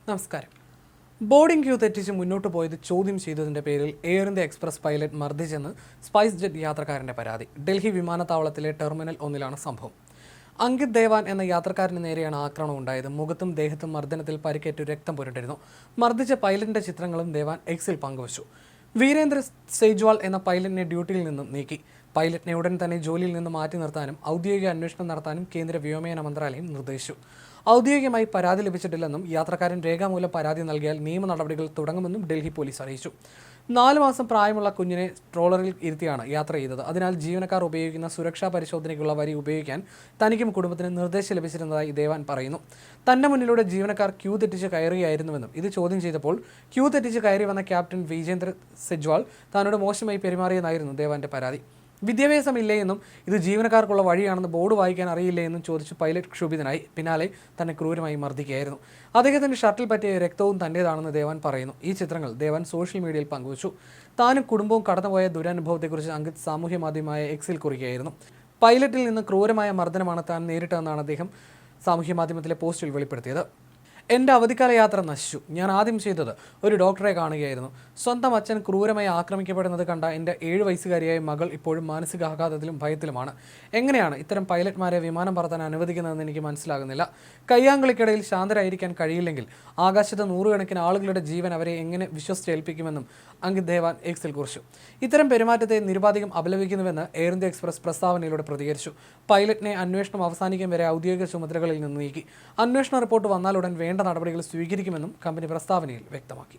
നമസ്കാരം. Boarding Q തെറ്റിച്ച് മുന്നോട്ട് പോയത് ചോദ്യം ചെയ്തതിന്റെ പേരിൽ എയർ ഇന്ത്യ എക്സ്പ്രസ് പൈലറ്റ് മർദ്ദിച്ചെന്ന് സ്പൈസ് ജെറ്റ് യാത്രക്കാരന്റെ പരാതി. ഡൽഹി വിമാനത്താവളത്തിലെ ടെർമിനൽ 1-ലാണ് സംഭവം. അങ്കിത് ദേവാൻ എന്ന യാത്രക്കാരന് നേരെയാണ് ആക്രമണം ഉണ്ടായത്. മുഖത്തും ദേഹത്തും മർദ്ദനത്തിൽ പരിക്കേറ്റു രക്തം പുരണ്ടിരുന്നു. മർദ്ദിച്ച പൈലറ്റിന്റെ ചിത്രങ്ങളും ദേവാൻ എക്സിൽ പങ്കുവച്ചു. വീരേന്ദ്ര സെയ്ജ്വാൾ എന്ന പൈലറ്റിനെ ഡ്യൂട്ടിയിൽ നിന്നും നീക്കി. പൈലറ്റിനെ ഉടൻ തന്നെ ജോലിയിൽ നിന്ന് മാറ്റി നിർത്താനും ഔദ്യോഗിക അന്വേഷണം നടത്താനും കേന്ദ്ര വ്യോമയാന മന്ത്രാലയം നിർദ്ദേശിച്ചു. ഔദ്യോഗികമായി പരാതി ലഭിച്ചിട്ടില്ലെന്നും യാത്രക്കാരൻ രേഖാമൂലം പരാതി നൽകിയാൽ നിയമ നടപടികൾ തുടങ്ങുമെന്നും ഡൽഹി പോലീസ് അറിയിച്ചു. 4 മാസം പ്രായമുള്ള കുഞ്ഞിനെ ട്രോളറിൽ ഇരുത്തിയാണ് യാത്ര ചെയ്തത്. അതിനാൽ ജീവനക്കാർ ഉപയോഗിക്കുന്ന സുരക്ഷാ പരിശോധനയ്ക്കുള്ള വരി ഉപയോഗിക്കാൻ തനിക്കും കുടുംബത്തിനും നിർദ്ദേശം ലഭിച്ചിരുന്നതായി ദേവാൻ പറയുന്നു. തന്റെ മുന്നിലൂടെ ജീവനക്കാർ ക്യൂ തെറ്റിച്ച് കയറുകയായിരുന്നുവെന്നും ഇത് ചോദ്യം ചെയ്തപ്പോൾ ക്യൂ തെറ്റിച്ച് കയറി വന്ന ക്യാപ്റ്റൻ വീരേന്ദ്ര സെയ്ജ്വാൾ തന്നോട് മോശമായി പെരുമാറിയെന്നായിരുന്നു ദേവാന്റെ പരാതി. വിദ്യാഭ്യാസമില്ലേ എന്നും ഇത് ജീവനക്കാർക്കുള്ള വഴിയാണെന്ന് ബോർഡ് വായിക്കാൻ അറിയില്ലേ എന്നും ചോദിച്ച് പൈലറ്റ് ക്ഷുഭിതനായി. പിന്നാലെ തന്നെ ക്രൂരമായി മർദ്ദിക്കുകയായിരുന്നു. അദ്ദേഹത്തിന്റെ ഷർട്ടിൽ പറ്റിയ രക്തവും തന്റേതാണെന്ന് ദേവാൻ പറയുന്നു. ഈ ചിത്രങ്ങൾ ദേവാൻ സോഷ്യൽ മീഡിയയിൽ പങ്കുവച്ചു. താനും കുടുംബവും കടന്നുപോയ ദുരനുഭവത്തെക്കുറിച്ച് അങ്കിത് സാമൂഹ്യ മാധ്യമമായ എക്സിൽ കുറിക്കുകയായിരുന്നു. പൈലറ്റിൽ നിന്ന് ക്രൂരമായ മർദ്ദനമാണ് താൻ നേരിട്ടതെന്നാണ് അദ്ദേഹം സാമൂഹ്യ മാധ്യമത്തിലെ പോസ്റ്റിൽ വെളിപ്പെടുത്തിയത്. എൻ്റെ അവധിക്കാല യാത്ര നശിച്ചു. ഞാൻ ആദ്യം ചെയ്തത് ഒരു ഡോക്ടറെ കാണുകയായിരുന്നു. സ്വന്തം അച്ഛൻ ക്രൂരമായി ആക്രമിക്കപ്പെടുന്നത് കണ്ട എൻ്റെ 7 വയസ്സുകാരിയായ മകൾ ഇപ്പോഴും മാനസികാഘാതത്തിലും ഭയത്തിലുമാണ്. എങ്ങനെയാണ് ഇത്തരം പൈലറ്റ്മാരെ വിമാനം പറത്താൻ അനുവദിക്കുന്നതെന്ന് എനിക്ക് മനസ്സിലാകുന്നില്ല. കയ്യാങ്കളിക്കിടയിൽ ശാന്തരായിരിക്കാൻ കഴിയില്ലെങ്കിൽ ആകാശത്ത് നൂറുകണക്കിന് ആളുകളുടെ ജീവൻ അവരെ എങ്ങനെ വിശ്വസിച്ചേൽപ്പിക്കുമെന്നും അങ്കിത് ദേവാൻ എക്സിൽ കുറിച്ചു. ഇത്തരം പെരുമാറ്റത്തെ നിരുപാധികം അപലപിക്കുന്നുവെന്ന് എയർ ഇന്ത്യ എക്സ്പ്രസ് പ്രസ്താവനയിലൂടെ പ്രതികരിച്ചു. പൈലറ്റിനെ അന്വേഷണം അവസാനിക്കും വരെ ഔദ്യോഗിക ചുമതലകളിൽ നിന്ന് നീക്കി. അന്വേഷണ റിപ്പോർട്ട് വന്നാലുടൻ വേണ്ട നടപടികൾ സ്വീകരിക്കുമെന്നും കമ്പനി പ്രസ്താവനയിൽ വ്യക്തമാക്കി.